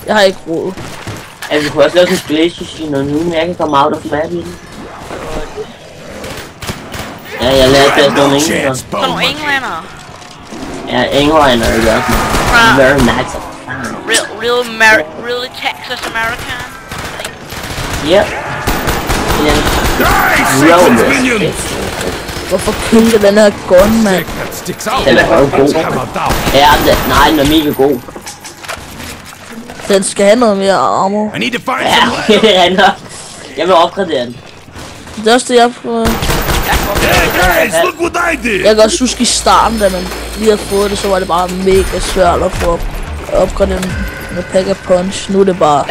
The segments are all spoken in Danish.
Jeg har ikke råd. Altså, vi kunne også lave sådan en glacier nu, men jeg kan komme out of map i den. Ja, jeg lærte det at stå med englænder. Så nogle englænder. Ja, englænder er det også. Very nice. Really Texas American. Yep. Hvorfor købte den her gun, mand? Den er jo god. Ja, nej, den er mega god. Den skal have noget mere armor. Ja, jeg vil opgradere den. Det er også det, jeg prøver. Jeg kan også huske i starten, da man lige havde fået det, så var det bare mega svært at få opgradere den med Pack a Punch. Nu er det bare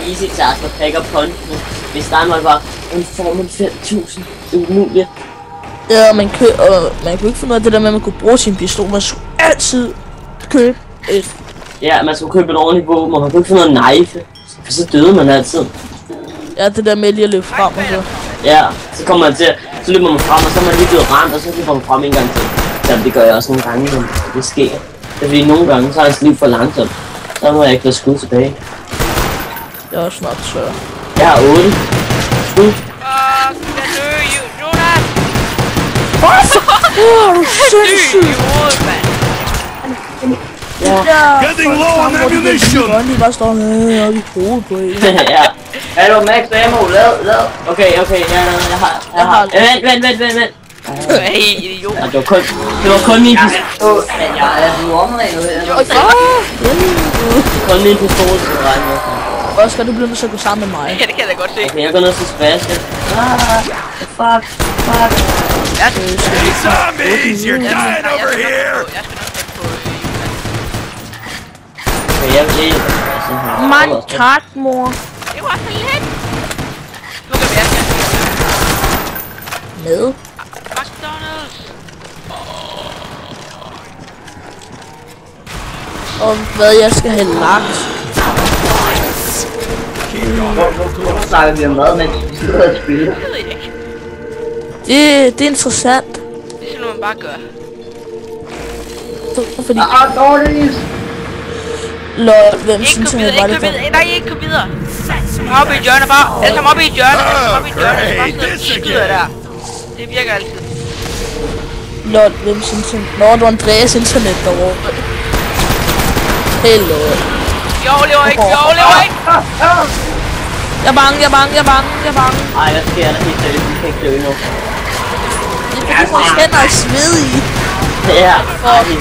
easy task med Pack a Punch. Hvis starten var det bare en formel 5000. Det er umuligt. Ja, man kunne ikke finde ud af det der med, at man kunne bruge sin pistol. Man skulle altid købe et. Ja, man skulle købe et ordentligt våben, og man kunne ikke få noget knife. For så døde man altid. Ja, det der med lige at løbe frem og så. Ja, så kommer man til, så løber man frem, og så er man lige blevet ramt, og så løber man frem en gang til. Så det gør jeg også nogle gange, men det sker. Det er fordi nogle gange, så er hans liv for langsomt. Så må jeg ikke få skud tilbage. Jeg er også snart tør. Jeg har 8 skud. Jeg dør, Jonas! Åh, du sindssygt! Getting low on ammunition! De bare står her i hovedet på en. Ja. Hallo, Max, ammo, lad. Okay, jeg har. Vent. Hey, idiot. Ja, det var kun min pistol. Jeg er nu omringet her. Kun min pistol, så regne med. Oscar, du bliver nødt til at gå sammen med mig. Ja, det kan jeg da godt se. Okay, jeg går ned til Sebastian. Fuck. Zombies, you're dying over here! Okay, jeg vil lige Sebastian her. Man, tak, mor. Det var så let. Nu kan vi altså Med. McDonald's. Og hvad jeg skal have lagt. Hvorfor snakker vi om mad, mens vi sidder og spiller? Det ved jeg ikke. Det er interessant. Det er sådan noget, man bare gør. Fordi dårligt! lol, hvem Ikke synes kom jeg videre, var det ikke kom for? videre. Nej, ikke kom videre. Kom op i et hjørne bare. Alle sammen op i et hjørne. Bare sidde og skyder der. Det virker altid. Lol, hvem synes jeg? Nå, det var Andreas internet derovre. Hello. Jeg overlever ikke. Jeg er bange. Ej, hvad sker der helt seriøst? Vi kan ikke dø nu. Det er fordi vores hænder er svedige. Ja, Er I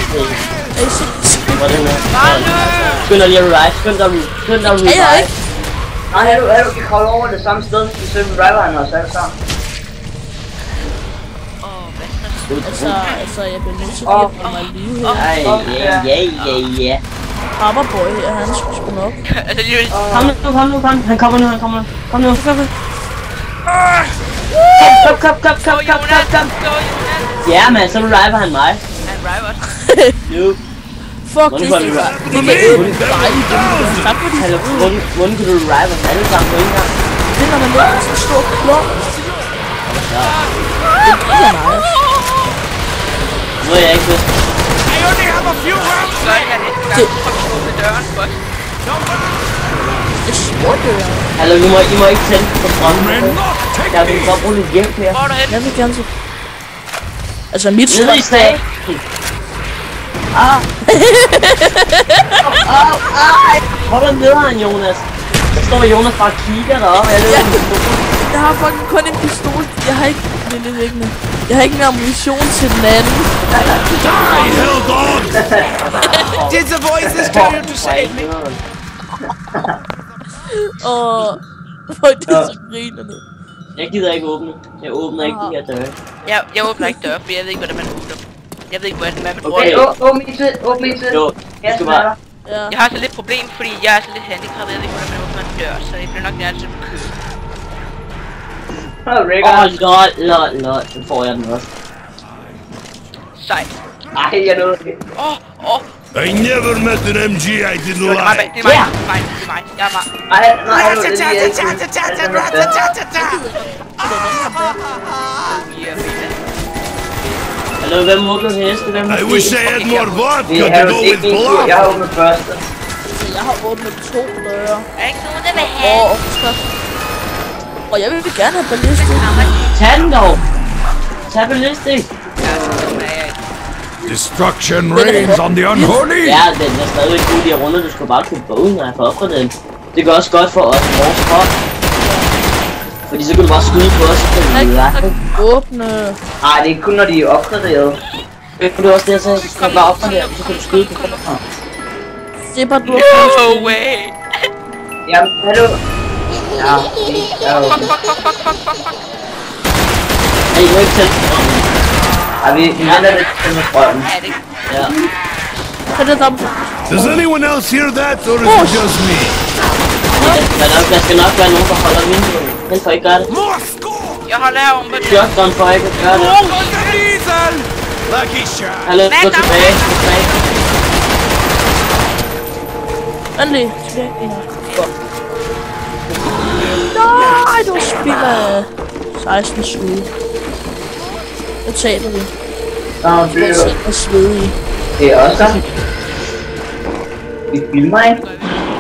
hvor er det med? Bare løb. Skynd dig lige at revive, skynd dig at revive. Kan jeg ikke? Nej, du kan kravle over det samme sted, så søger vi riveren og så er det sammen. Altså, jeg bliver nødt til at give mig liv her. Ej, ja. Rapperboy her, han skulle sgu nok. Altså lige... Kom nu. Han kommer nu. Kom nu. Kom. Ja, men så reviver han mig. Han river. Nope. Fuck, det er et dejligt. Tak for Hallo, hvordan kan du revive os alle sammen på en gang? det, når man laver sådan en stor klok. Det er nice. Nu er jeg ikke ved. I only have a few rounds Gør det her næste gang. Så vi åbne døren først. Det er spurgt, det der. Hallo, I må ikke tænde på strømmen. Jeg vil godt bruge lidt hjælp her. Hvor er du hen? Jeg vil gerne se. Altså, mit Nede i strøm. staten. Hold da nederen, Jonas. Der står Jonas bare og kigger deroppe. Jeg har fucking kun en pistol. Jeg har ikke... Det er lidt liggende. Jeg har ikke en ammunition til den anden. Die, hell dog! Did the voices tell you to save me? Og... Fuck, det er så grinerne. Jeg gider ikke åbne. Jeg åbner ikke de her døre. Jeg åbner ikke døre, for jeg ved ikke, hvordan man åbner dem. Jeg ved ikke, hvordan man bruger Okay. det. Åbn min tid, åbn min tid. Jo, du skal bare... Ja. Jeg har så lidt problem, fordi jeg er så lidt handicappet. Jeg ved ikke, hvordan man åbner en dør, så jeg bliver nok nærmest på kød. Lol. Så får jeg den også. Sejt. Ej, jeg nåede det. I never met an MG I didn't Det er mig, like. det er mig, det er mig, det er mig. Jeg er mig. Nej, det er Hallo, hvem åbner heste? I wish I had more vodka Vi to har go jo with ikke min tur. Jeg blood. har åbnet første. Så jeg har åbnet 2 døre. Er ikke nogen, der vil have? Og opskrift. Og jeg vil gerne have ballistik. Tag den dog! Tag ballistik! Destruction reigns on the unholy. Ja, den er stadigvæk god de her runder. Du skal bare købe bogen, når jeg får opgraderet. Det gør også godt for os, vores krop. Fordi så kan du bare skyde på os, så kan vi Jeg lade. kan åbne... Ej, det er kun når de er opgraderet. Det er også det, jeg sagde. Så kan du bare opgradere, så kan du skyde på kroppen. Det er bare du har No way. Jamen, hallo. Ja, ja, okay. Fuck. Ej, I må ikke tælle på strømmen. Ej, vi vender lidt til med strømmen. Er det ikke? Ja. Kan det der... Does anyone else hear that, or is it just me? Der skal nok være nogen, der holder vinduet. Den får ikke gøre det. Jeg holder her oven på det. Shotgun får ikke at gøre det. Lucky shot. Hallo, gå tilbage. Endelig. Nej, du spiller 16 skud. Jeg taler det. Nå, det er jo... Jeg er svedig. Det er også der. Vi filmer, ikke?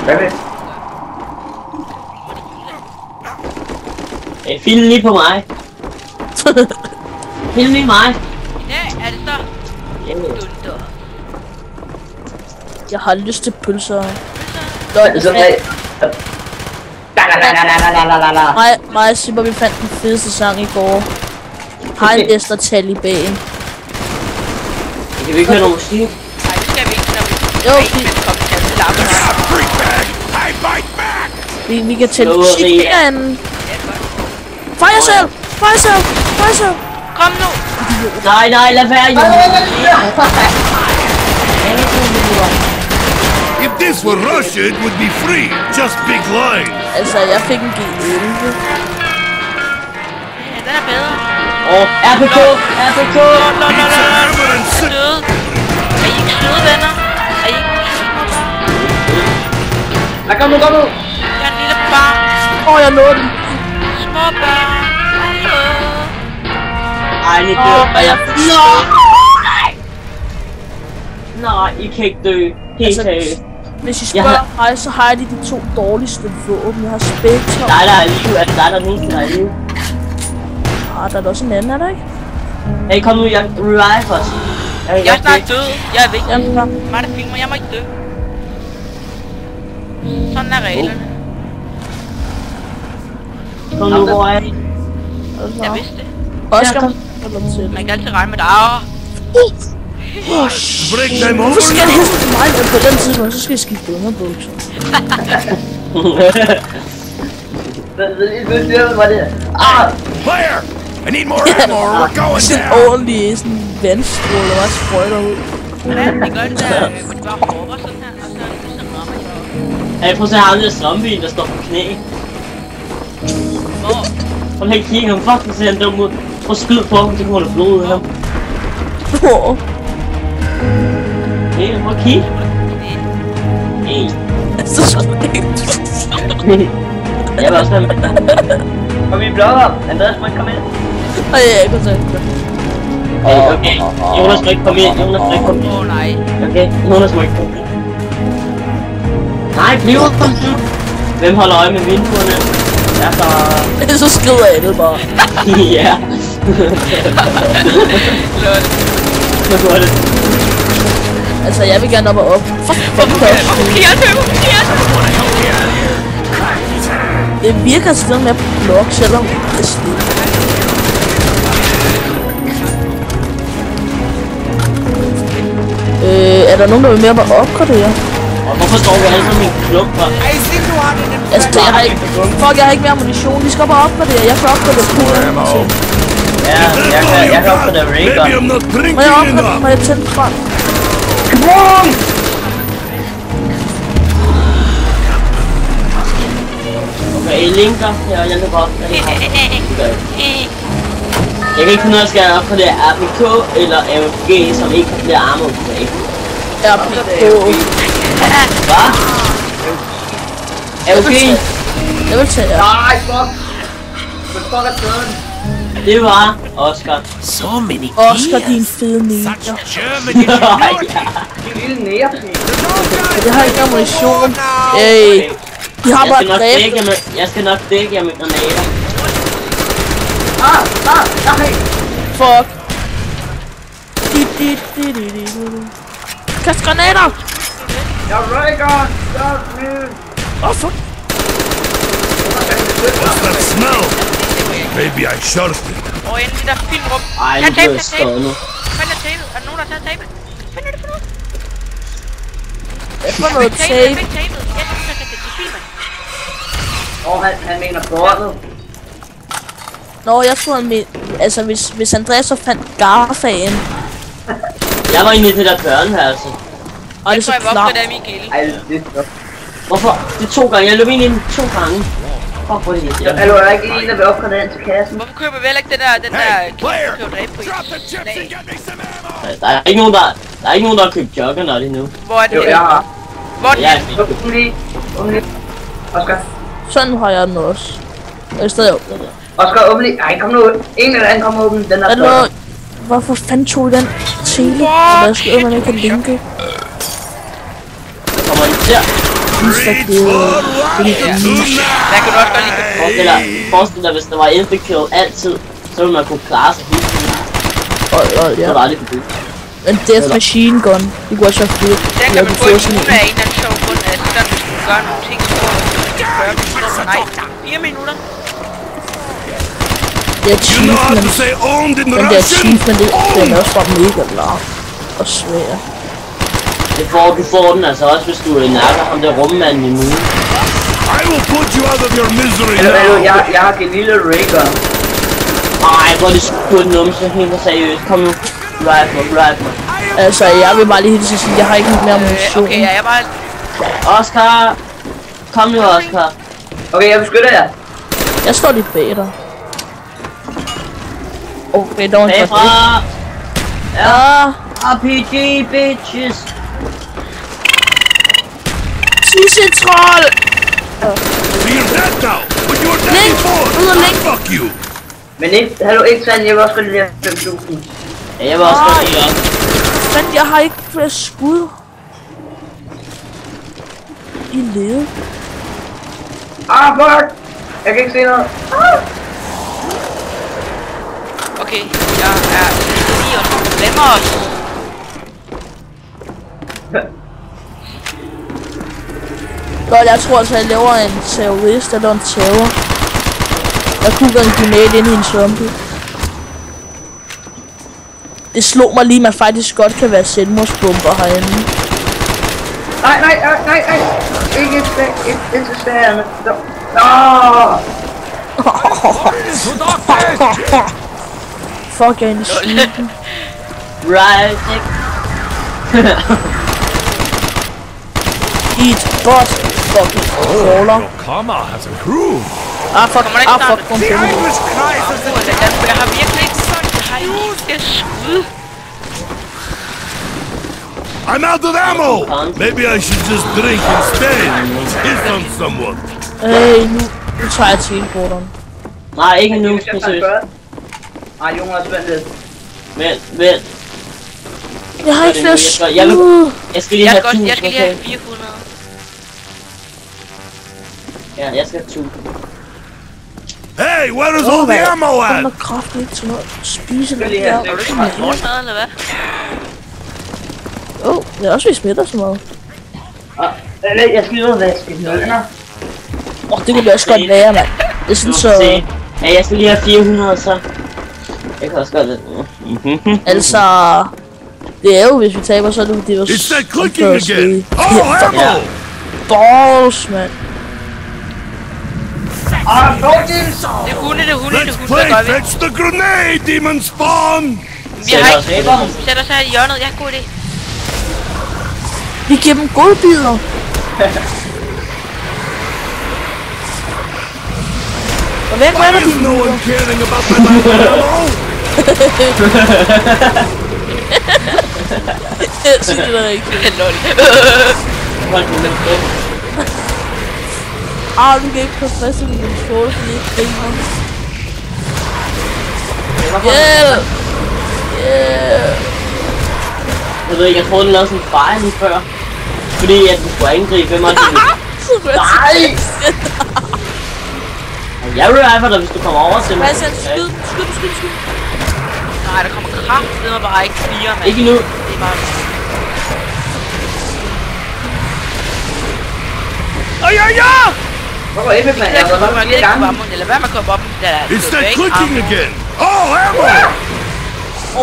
Hvad vil? Hey, film lige på mig. Film lige mig. Ja, er det så? Dunder. Jeg har lyst til pølser. Så Mig og Sipper, vi fandt den fedeste sang i går. Hej Lester Taliban. Kan vi ikke høre noget musik? Nej, det skal vi ikke, når vi... Jo, Ej, vi- men kom, kan vi lappe Look out, freak bag! I bite back! Vi kan tælle Nå, shit Ria. herinde. Ja, godt. Fire sale! Fire sale! Fire sale! Kom nu! Nej, lad være, Jonas. If this were Russia, it would be free. Just big line. Altså, jeg fik en G11. Ja, den er bedre. RPK! RPK! Pizza hammer and sit. Søde. Er I ikke søde, venner? Er I ikke søde, Kom nu. Jeg er en lille barn. Jeg nåede den. Små børn. Ej, ni dør. Og jeg... Nej, I kan ikke dø. Helt Altså, seriøst. Hvis I spørger mig, så har jeg de 2 dårligste våben. Jeg har Spectre. Der er liv. Er det dig, der er den eneste, der er liv? Der er da også en anden, er der ikke? Hey, kom nu, jeg revive os. Jeg er snart død. Jeg er vigtig. Jamen, Mig der filmer, jeg må ikke dø. Sådan er reglerne. Kom nu, hvor er I? Jeg vidste det. Oscar, kom. Man kan altid regne med dig. Break them over hvorfor skal jeg now. hæste til mig? Og på den tidspunkt, så skal jeg skifte underbukser. Hvad det? Fire! I need more ammo or we're going Sådan en down. ordentlig sådan vandstråle, der bare sprøjter ud. Ja, de gør det der. De bare råber sådan her. Og så rammer de. Hey, prøv at se ham der zombie, der står på knæ. Hvor? Prøv lige at kigge ham. Fuck, hvor ser han dum ud. Prøv at skyde på ham, så kommer der blod ud af ham. Hvor? Hey, prøv at kigge. Hey. Så skulle jeg ikke. Jeg vil også være med. Kom i blogger. Andreas må ikke komme ind. Ej, jeg kan tage det. Hey, okay. Jonas må ikke komme ind. Jonas må ikke komme ind. Åh nej. Okay, Jonas må ikke komme ind. Nej, bliv kom du. Hvem holder øje med vinduerne? Jeg så... Så skrider jeg det bare. Ja. Lol. Så går det. Altså, jeg vil gerne op og op. Fuck, det virker stadig med på blok, selvom det er slidt. Er der nogen, der vil med at opgradere? Og hvorfor står vi alle sammen i en klub, hva'? Altså, jeg har ikke... Fuck, jeg har ikke mere ammunition. Vi skal bare opgradere. Jeg kan opgradere på den. Ja, jeg kan opgradere Raygun. Maybe I'm not drinking Må jeg opgradere? enough. Må jeg tænde frem? Okay, I linker her, og jeg kan godt. Jeg kan ikke finde ud af, skal jeg opgradere RPK eller AFG, som ikke har flere armor tilbage. RPK. Hvad? AFG? Jeg vil tage Nej, fuck! Hvad fuck er døden? Det var Oscar. So many Oscar, din fede ninja. Germany. Lille nærpige. Jeg har ikke ammunition. Hey. De har bare dræbt. Jeg skal nok dække jer med granater. Nej! Fuck. Kast granater! Jeg rykker! Stop nu! Fuck. What's that smell? Maybe I shot it. Endelig der filmrum. Ej, nu bliver jeg skåret nu. Find er tapet? Er der nogen, der har taget tapet? Find er det for noget? Hvad for noget tape? Jeg synes, at det er filmen. Han mener bordet. Nå, jeg tror han med... Altså, hvis Andreas så fandt Garfagen. Jeg var inde i det der børneværelse. Og det er så Jeg tror, jeg var klart. oppe med Michael. Ej, det er så. Hvorfor? Det er 2 gange. Jeg løb ind i den 2 gange. Fuck, hvor er det irriterende. Er der ikke en, der vil opgradere den til kassen? Hvorfor køber vi heller ikke den der Hey, player! køber dræb på Drop the chips and get me some ammo! Der er ikke nogen, der har købt Juggernaut endnu. Hvor er det Jo, jeg har. Hvor er det Ja, henne? Åbn lige. Oscar. Sådan har jeg den også. Jeg er stadig åbnet der. Oscar, åbn lige. Ej, kom nu ud. En eller anden kommer åbne. Den er Eller... Hvorfor fanden tog I den tele? Og jeg skal man ikke kan linke. Så kommer de der. Reach for rocket tonight! Der kan du også godt lide. Forestil dig, hvis der var insta-kill altid, så ville man kunne klare sig helt fint. Ja. Så var det aldrig forbudt. En death machine gun. Det kunne også være fedt. Den kan man få i ugen af en eller anden sjov grund. Altså, der hvis du gør nogle ting, så får du 40 minutter. Nej, 4 minutter. Det er You know how to achievement. say owned in Den der Russian? achievement, den er også bare mega larm. Og svær. Du får den altså også, hvis du nakker ham der rummanden i mugen. I will put you out of your misery Hallo, now! jeg har Gelille Raygun. Ej, hvor er det sgu en numse. Helt seriøst. Kom nu. Ride mig. Altså, jeg vil bare lige hilse at sige, jeg har ikke mere ammunition. Okay, jeg er bare... Oscar. Kom nu, Oscar. Okay, jeg beskytter jer. Jeg står lige bag dig. Okay, der var en Bagfra. Ja. RPG, bitches. Tissetroll! So you're dead now! But you were dead Link! before! Ud og link! Fuck you! Men ikke, hallo, ikke sandt, jeg vil også godt lide 5.000. Ja, jeg var også godt lide op. Men jeg har ikke flere skud. I lede. Fuck! Jeg kan ikke se noget. Okay, jeg er lige og nogle problemer også. Godt, jeg tror altså, jeg laver en terrorist eller en terror. Jeg kunne være en granat inde i en zombie. Det slog mig lige, at man faktisk godt kan være selvmordsbomber herinde. Nej. Ikke et stærende. Fuck, jeg er inde i skiten. Right. Eat bot. Fucking crawler. Kama has a crew! Fuck, kom The på mig. English Christ is the Jeg har virkelig ikke sådan, jeg har ikke skud. I'm out of ammo! Maybe I should just drink instead. Piss on someone. Hey, nu tager jeg teleporteren. Nej, ikke nu, seriøst. Nej, Jonas, vent lidt. Vent. Jeg har ikke flere Jeg vil- skud. Jeg skal lige Jeg have skal 1000, lige have okay? 400. Ja, jeg skal have 1000. Hey, where is all the ammo Kom at? der kraftigt ikke til noget. Spise Skal lidt lige der. have Har du ikke fået morgenmad, eller hvad? Det er også, vi smitter så meget. Jeg skal lige ud og vaske nødder. Det kunne det også godt være, mand. Det er sådan så... Ja, jeg skal lige have 400, så... Jeg kan også godt det. Altså... Det er jo, hvis vi taber, så er det fordi, It's that clicking again! Oh, ammo! Ja. Balls, mand. Det er hunde, Let's hvad play gør vi? fetch the grenade, demon spawn! Vi har ikke... Sæt os her i hjørnet, jeg har en god idé. Vi giver dem godbidder. Og hvem er der, Is no one caring about my lack of ammo? Jeg synes, det er rigtigt. Lol. Du kan ikke professor med din skole, fordi jeg ikke griner. Jeg ved ikke, jeg troede, den lavede sådan en fejl lige før. Fordi at den skulle angribe mig. Nej! Jeg reviver dig, hvis du kommer over til mig. Hvad er det? Skyd. Nej, der kommer kraftedeme bare ikke 4, mand. Ikke nu. Det er bare... Hvorfor ikke, mand? Jeg har været flere gange. Eller hvad man kommer op med der... It's that clicking again! Oh, ammo!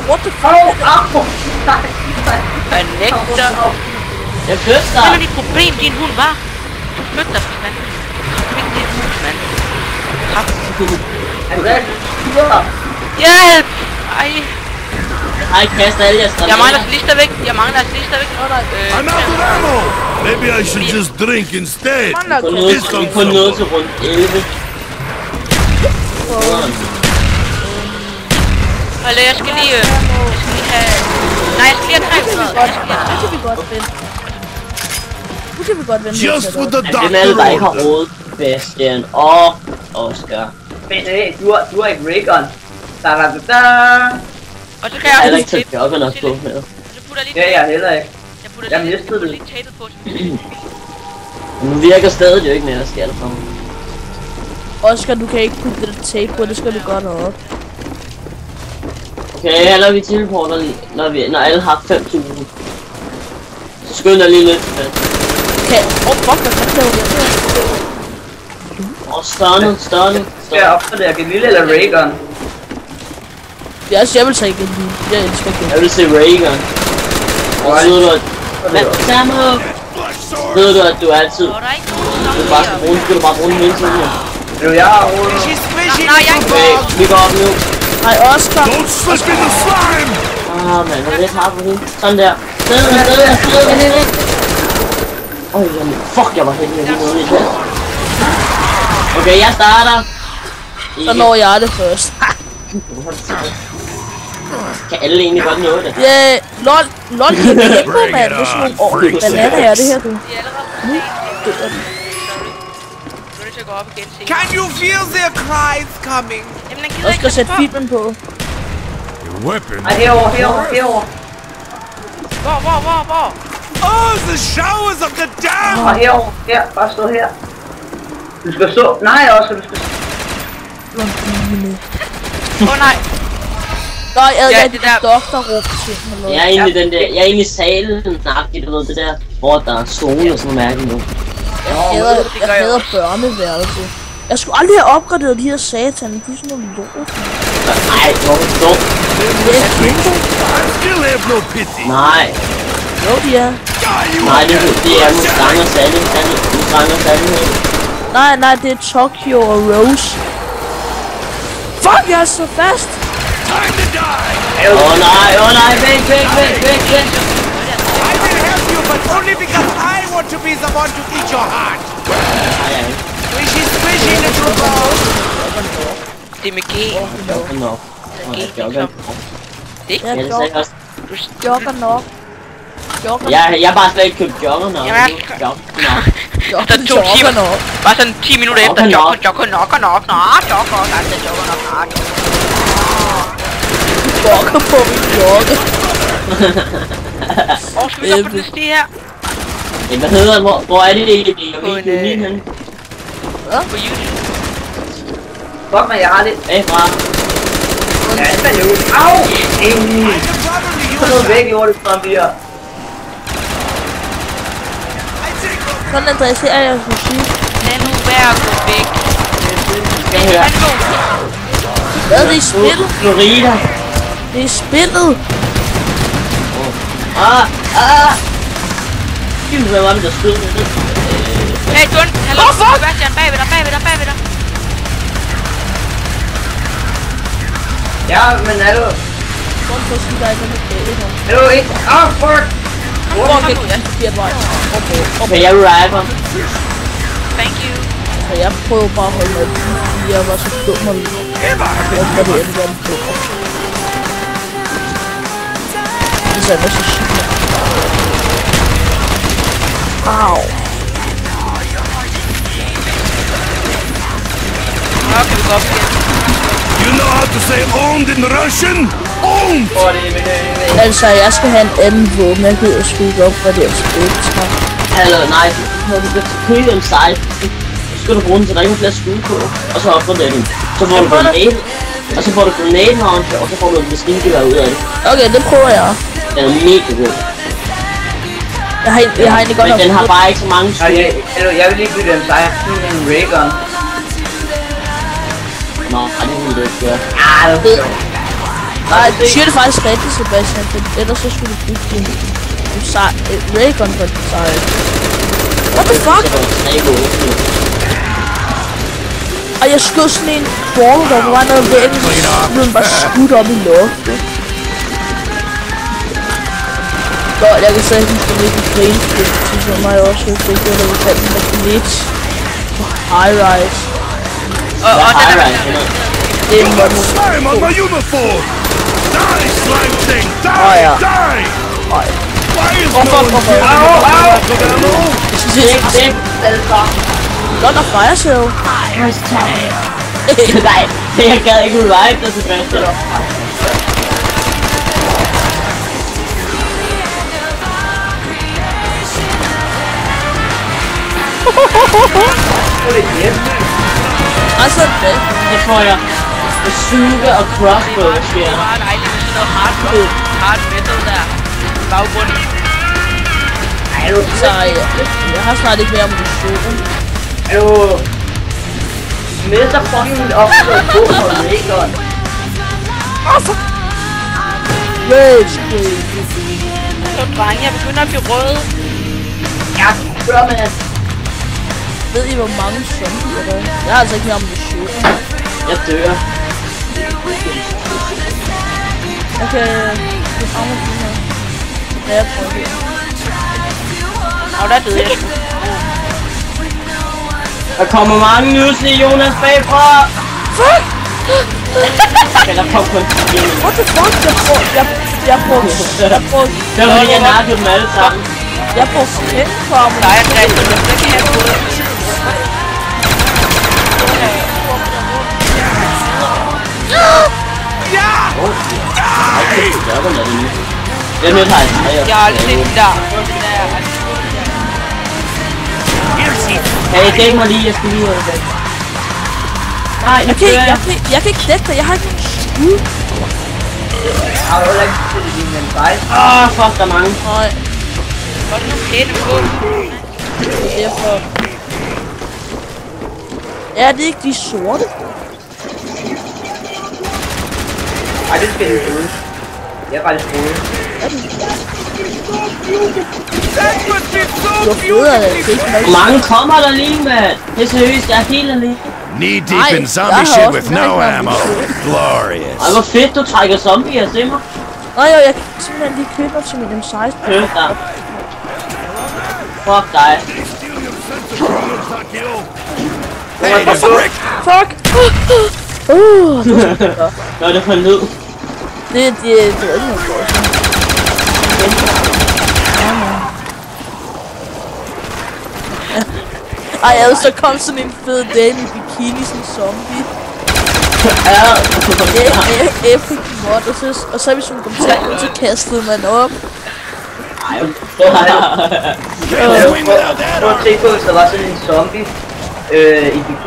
What the fuck? Han nægter. Jeg flytter Hvad er dig. dit problem, din hund var? Du flytter dig, mand. Flyt din hund, mand. Hjælp! Ej. Jeg har ikke kastet alle jeres Jeg mangler lige stadigvæk. I'm out of ammo! Maybe I should just drink instead. På noget til rundt 11. Hallo, jeg skal lige have... Nej, jeg skal lige have 300. Nu kan vi godt vente. Just with the Hvem er det, der ikke har doctor. råd? Bastian og Oscar. Men du har ikke Raygun. Og så kan Jeg har jeg heller ikke taget joggerne op på med. Så putter jeg lige... Ja, jeg heller ikke. Jeg Jeg mistede det. lige tapet på. Men nu virker stadig jo ikke mere, der sker der for mig. Oscar, du kan ikke putte det der tape på, det skal du godt have op. Okay, eller vi teleporter lige, når alle har 5.000. Så skynd dig lige lidt. Okay, fuck, hvad fanden laver jeg? Stunnet. Skal jeg opgradere Galil eller Raygun? Jeg vil tage igen. Jeg elsker ikke Jeg vil se Raygun. Og så ved du at... Hvad? Samme! Ved du at du altid... Og der er ikke nogen, Du skal bare bruge den hele tiden her. Jeg har råd. Nej, jeg er ikke... Okay, vi går op nu. Nej, Oscar. Don't slip in the slime! Man, hvor er det hard på det. Sådan der. Sted. Jamen, fuck, jeg var heldig, jeg lige nåede lidt. Okay, jeg starter. Så når jeg det først. Kan alle egentlig godt nå det? Ja, lol, det er ikke noget, mand. Det er sådan nogle år. Banana er det her, du. De er allerede på dagen. Nu er det til at gå op igen, se. Can you feel their cries coming? Jamen, den gider ikke Oscar, sæt filmen på. Your weapon. Ej, herover. Hvor? Oh, the showers of the damned! Og herover. Her, bare stå her. Du skal stå. Nej, Oscar, du skal stå. Nej. Nej, Ja, jeg er det det der- doktorrum. Jeg er inde i den der, jeg er inde i salen, du ved det der, hvor der er stole og sådan noget mærke nu. Jeg hader børneværelse. Jeg skulle aldrig have opgraderet de her satan. De er sådan nogle lort. Nej, hvorfor stå? I still have no pity. Nej, Jo, de er. nej, det er Mustang og Sally. Nej, det er Tokyo og Rose. Fuck, jeg er så fast. Time to die! Åh nej, væk. I will help you, but only because I want to be the one to eat your heart. Squishy little ball. Det er med G. Nå. Det Jeg jogger nok. Jeg har bare slet ikke købt joggerne. Efter 2 timer. Bare sådan 10 minutter efter. Jogger nok. Jogger på min jogger. Og skal vi op på den sti her? Hvad hedder det? Hvor er det egentlig? På en, på YouTube. Fuck mig, jeg har det. Fra. Ja, det er jo. Au! I can probably Så use noget that. væk i ordet fra vi her. Sådan adresserer jeg musik. Lad nu være at gå væk. Skal jeg høre? Hvad er det i spillet? Florida. Det er i spillet. Giv mig hvad der skød med det. Hey, John! Hallo! Sebastian, bagved dig! Ja, men hallo. Sådan for at sige, der er ikke noget galt her. Hallo, ikke? Fuck! Hvor gik den forkert vej? Okay, jeg rapper. Thank you. Så jeg prøver bare at holde mig fordi jeg var så dum og hvad det endte den på. Det er så sygt. Au. Nå, kan vi gå op igen. You know how to say owned in Russian? Owned! Altså, jeg skal have en anden våben. Jeg gider sgu ikke op, hvad det er spillet. Eller nej, når du kan købe en sejl, så skal du bruge den, så der ikke er flere skud på, og så opgradere den. Så får du grenade, og så får du grenade launcher, og så får du en maskingevær ud af det. Okay, det prøver jeg. Den er mega god. Jeg har egentlig godt men den har bare ikke så mange skud. Jeg vil lige bytte en sejr til en raygun. Nå, det ville du ikke gøre. Det er Nej, du siger det faktisk rigtigt, Sebastian, for ellers så skulle du bygge din raygun for den sejl. What the fuck? Og jeg skød sådan en ball, der var noget væk, så blev den bare skudt op i luften. Godt, jeg kan sige, at den skal ligge i green, det synes mig også, at det er noget, der kan glitch på high-rise. Og den er Det er en måde. Slime on my uniform! Die, slime thing! Die! Oh, yeah. Die! Ej. Why is no one killing Godt og fire sale. Nej, jeg gad ikke revive dig, Sebastian. Altså det. Det får jeg. Suge og crossbow, siger jeg. bare dejligt med sådan noget hard metal der. Baggrunden. Så jeg har snart ikke mere ammunition. Hallo. Mester fucking opstået på for raygun. Rage queen. Så drenge, jeg begynder at blive rød. Ja, spørg med at Ved I hvor mange zombier der er? Jeg har altså ikke mere ammunition. Jeg dør. Okay, det rammer den her. Ja, jeg prøver det. Og der døde jeg. Der kommer mange nuslige Jonas bagfra. Fuck! Eller popcorn. What the fuck? Jeg prøver. Det var fordi jeg nakkede dem alle sammen. Jeg prøver hen på ham. Der er en rigtig, det kan jeg både. Jeg er nødt til at Jeg har aldrig set den der. Hey, dæk mig lige, jeg skal lige ud af det. Nej, Jeg kan ikke dække dig, jeg har ikke nogen skud. har du heller ikke spillet din med en sejl. Fuck, der er mange. Nej, Hvor er det nu pæne på? det er derfor. Er det ikke de sorte? Nej, det skal jeg ikke ud. Jeg er faktisk rolig. That would be so Hvor federe er det? Det er ikke Hvor mange kommer der lige, mand? Det er seriøst, jeg er helt alene. Knee deep Ej, in jeg zombie har shit også with en no rigtig ammo. Glorious. Ej, hvor fedt, du trækker zombier til mig. Nej, jeg kan simpelthen lige købe mig til min M16. Køb dig. Fuck dig. Hey, this brick! Fuck! Hvad er det for en lyd? Det er ikke noget godt. Ej, altså, så kom sådan en fed dame i bikini, sådan en zombie. Epic mod, og så hvis hun kom til at så kastede man op. Swing without that Prøv at arm. se på, hvis der var sådan en zombie i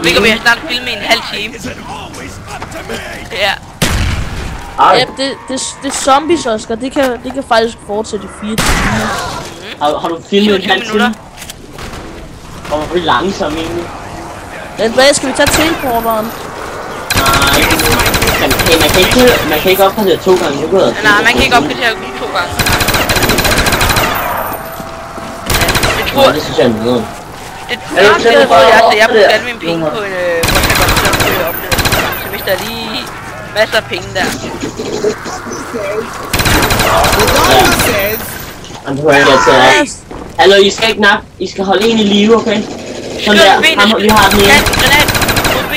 Vi kan bikini. snart filme i en halv time. Is it always up to me? Ja. Ja, det er zombies, Oscar. Det kan faktisk fortsætte i 4 timer. Har du filmet en halv time? Og hvor langsom egentlig. Men hvad skal vi tage teleporteren? Nej, man kan ikke opgradere 2 gange. Nej, man kan ikke opgradere 2 gange. Jeg tror, det synes jeg er noget. Det første hvor jeg brugte alle mine penge på en så mister jeg lige masser af penge der. Hallo, I skal ikke nakke. I skal holde en i live, okay? Sådan der. Vi har den ene.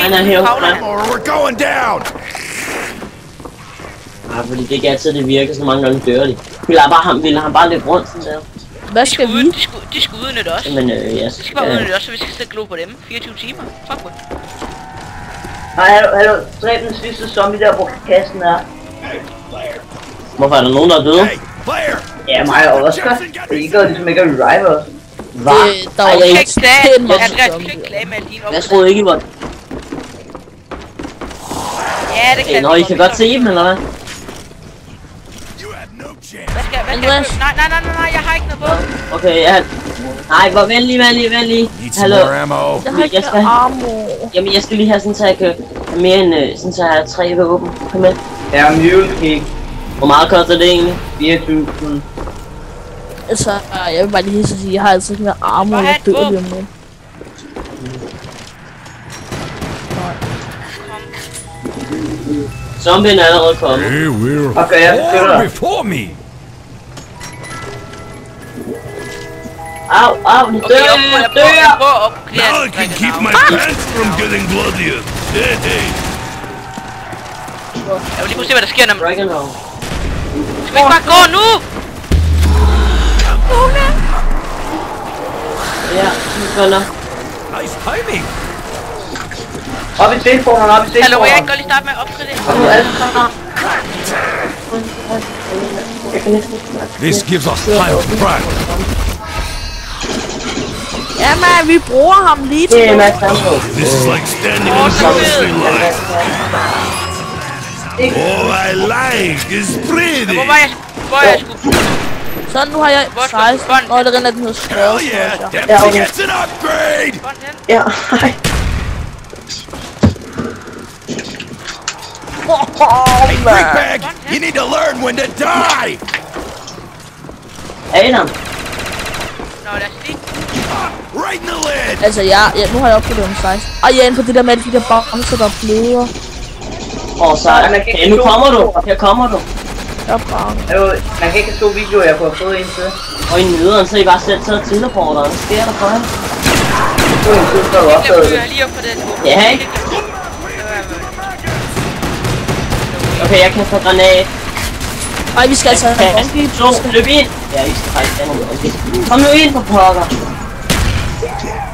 Han er herovre. We're going down. Nej, fordi det ikke altid det virker, så mange gange dør de. Ville han bare løbe rundt sådan der. Hvad skal vi? De skal udnytte os. Men de skal bare udnytte os, så vi skal sætte glo på dem. 24 timer. Fuck what. Nej, hallo, dræb den sidste zombie der, hvor kassen er. Hvorfor er der nogen, der er døde? Hey, player. Ja, mig og Oscar. Det er ligesom ikke at revive os. Hvad? Der var Jeg ikke kan ikke klage med dine Jeg troede ikke, I var... Ja, det kan Nå, I kan godt se dem, eller hvad? Hvad skal jeg? Nej, jeg har ikke noget på. Okay, ja. Nej, hvor venlig. Hallo. Jeg har ikke armor. Jamen, jeg skal lige have sådan, så jeg kan have mere end sådan, så jeg har 3 våben. Kom med. Ja, mule kick. Hvor meget koster det egentlig? 4.000. Altså, jeg vil bare lige hilse at sige, jeg har altså ikke mere armor, jeg dør lige om lidt. Zombien er allerede kommet. Hey, we're Okay, all before me. Au, Okay, jeg prøver at Now I can keep my pants from getting bloodier. Hey. Jeg vil lige prøve at se, hvad der sker, når man... Dragonhole. Skal vi ikke bare gå nu? Ja, nu følger. Nice timing. Op i telefonen, op i telefonen. Hallo, jeg kan godt lige starte med at opgradere. Kom nu, alle sammen. This gives us time to prep. Jamen, vi bruger ham lige til Det er nu. Mads Damsgaard. This is like standing on something line. All I like is breathing. Hvor jeg skulle... Så nu har jeg 16. Nå, det render den hedder skrevet. Hell yeah, Dempsey gets an upgrade. Ja, hej. Hey, Freakbag, you need to learn when to die. Adam. Nå, lad os lige... Right in the lid. Altså, nu har jeg opgraderet en 16. Og jeg er inde på det der med de der bamser, der bløder. Så okay, nu kommer du. Her kommer du. Jeg er bange. Hallo, man kan ikke have 2 videoer, jeg kunne have fået en til. Og i nederen, så I bare selv taget teleporteren. Hvad sker der for jer? Du er en tid, der er opdaget. Jeg lige op på det. Ja, ikke? Okay, jeg kan få granat. Ej, vi skal altså have en zombie. Så, løb ind. Ja, I skal faktisk have noget. Kom nu ind på pokker.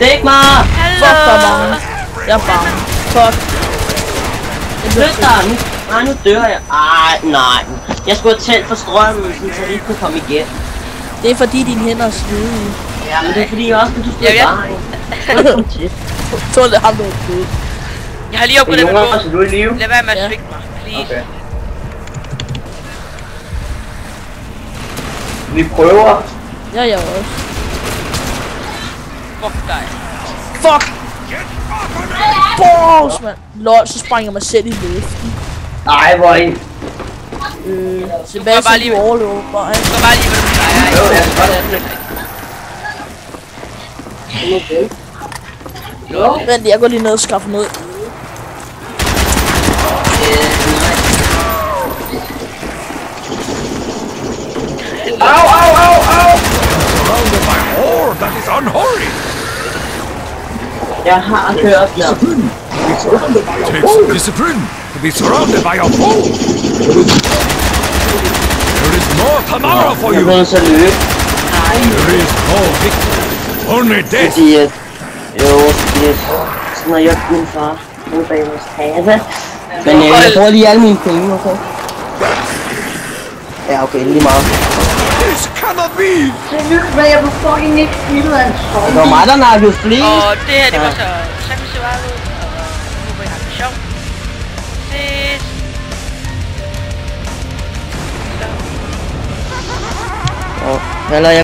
Dæk mig. Fuck, der er mange. Jeg er bange. Fuck. Flyt dig nu. Nej, nu dør jeg. Ej, nej. Jeg skulle have tændt for strømmen, så I ikke kunne komme igen. Det er fordi dine hænder er svedige. Ja, men det er fordi også, at du stod bare. Så er det ham, der er død. Jeg har lige opgraderet med Jonas, du er i live? Lad være med at svigte mig, please. Okay. Vi prøver. Ja, jeg også. Fuck dig. Fuck! Balls, mand! Lol, så springer jeg mig selv i luften. Nej, hvor er I? Sebastian, du overlever bare, ikke? Du skal bare lige, hvad du plejer. Jo, jeg skal godt. Vent, jeg går lige ned og skaffer noget. Au, au, au, au! Surrounded by a horde that is unholy. Jeg har hørt dig. Takes discipline to be surrounded by a foe. There is more tomorrow for Jeg you. er nødt til at løbe. There is no victory, only death. Fordi at... Sådan har jeg min far ude bag vores have. Men jeg bruger lige alle mine penge, okay? Ja, okay, lige meget. This cannot be. Seriøst, hvad? Jeg blev fucking ikke spillet af en zombie. Det var mig, der nakkede flest. Og det her, det var så Samus var ud, og nu håber I har det sjovt. Ses. Eller jeg